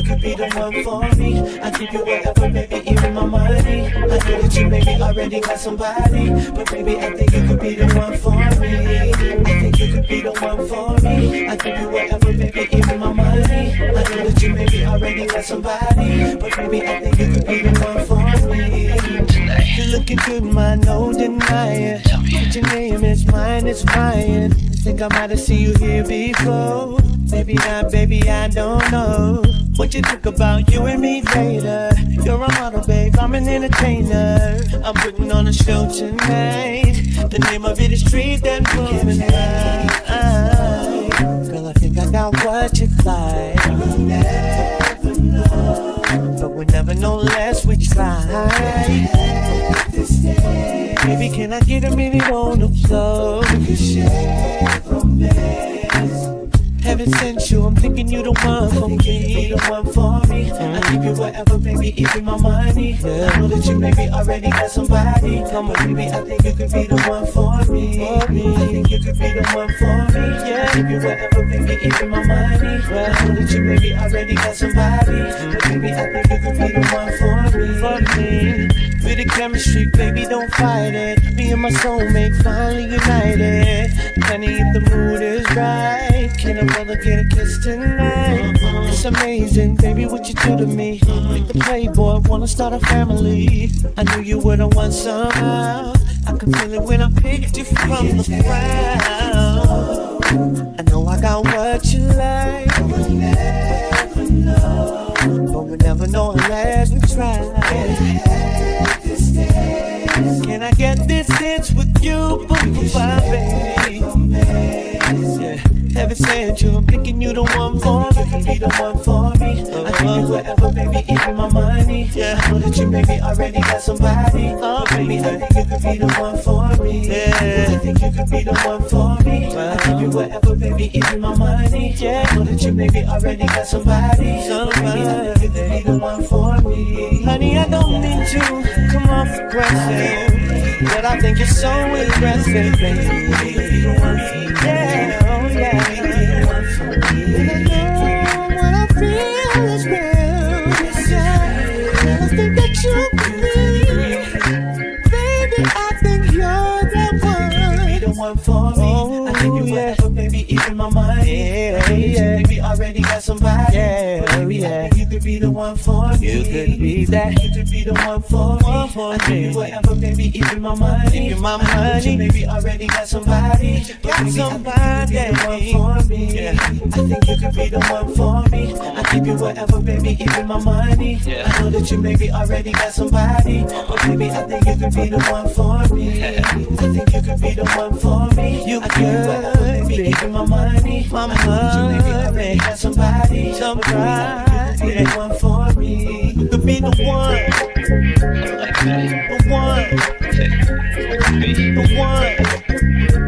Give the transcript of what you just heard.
could be the one for me. I give you whatever, baby, even my money. I know that you maybe already got somebody, but baby, I think you could be the one for me. I think you could be the one for me. I give you whatever, baby, even my money. I know that you maybe already got somebody, but baby, I think you could be the one for me. You're looking good, man, no denying. But your name is mine, it's Ryan. Think I might have seen you here before. Maybe not, baby, I don't know. What you think about you and me later? You're a model, babe, I'm an entertainer. I'm putting on a show tonight. The name of it is Treat That Woman Right. Girl, I think I got what you like. We'll never know, but we never know unless we try. Baby, can I get a minute on the floor? We can share romance. Heaven sent you, I'm thinking you the one for me. You the one for me. I give you whatever, baby, even my money. I know that you maybe already got somebody. Come on, baby, I think you could be the one for me. I think you could be the one for me. I give you whatever, baby, even my money. I know that you maybe already got somebody, but baby, I think you could be the one for me. With the chemistry, baby, don't fight it. Me and my soulmate finally united. Honey, if the mood is right, can a brother get a kiss tonight? It's amazing, baby, what you do to me. Make the playboy wanna start a family. I knew you were the one somehow. I could feel it when I picked you from the ground. I know I got what you like. We'll never know, but we'll never know unless we try. Can I get this dance with you, baby? Yeah. Heaven sent you, I'm thinking you the one for me. You could be the one for me. I give you whatever, baby, even my money. Yeah. I know that you maybe already got somebody. Oh, baby, I think you could be the one for me. Yeah. I think you could be the one for me. I give you whatever, baby, even my money. Yeah. I know that you maybe already got somebody. Baby, I think you could be the one for me. Honey, I don't mean to come off aggressive, but I think you're so aggressive, baby. Yeah, oh yeah. And I know what I feel is real. And I think that you could be, baby. I think you're the one. Be the one for me. I give you whatever, baby, even my money. Yeah. Baby, already got somebody. Yeah, baby, I think you could be the one for me. You could be that. You could be the one for me. I give you whatever, baby, even my money. Even my money. Baby, already got somebody. Got somebody. I think you could be the one for me. I give you whatever, baby, even my money. I know that you maybe already got somebody, but baby, I think you could be the one for me. I think you could be the one for me. I give you whatever, baby, even my money. I know that you maybe already got somebody, but baby, I think you could be the one for me. You could be the one. The one. The one.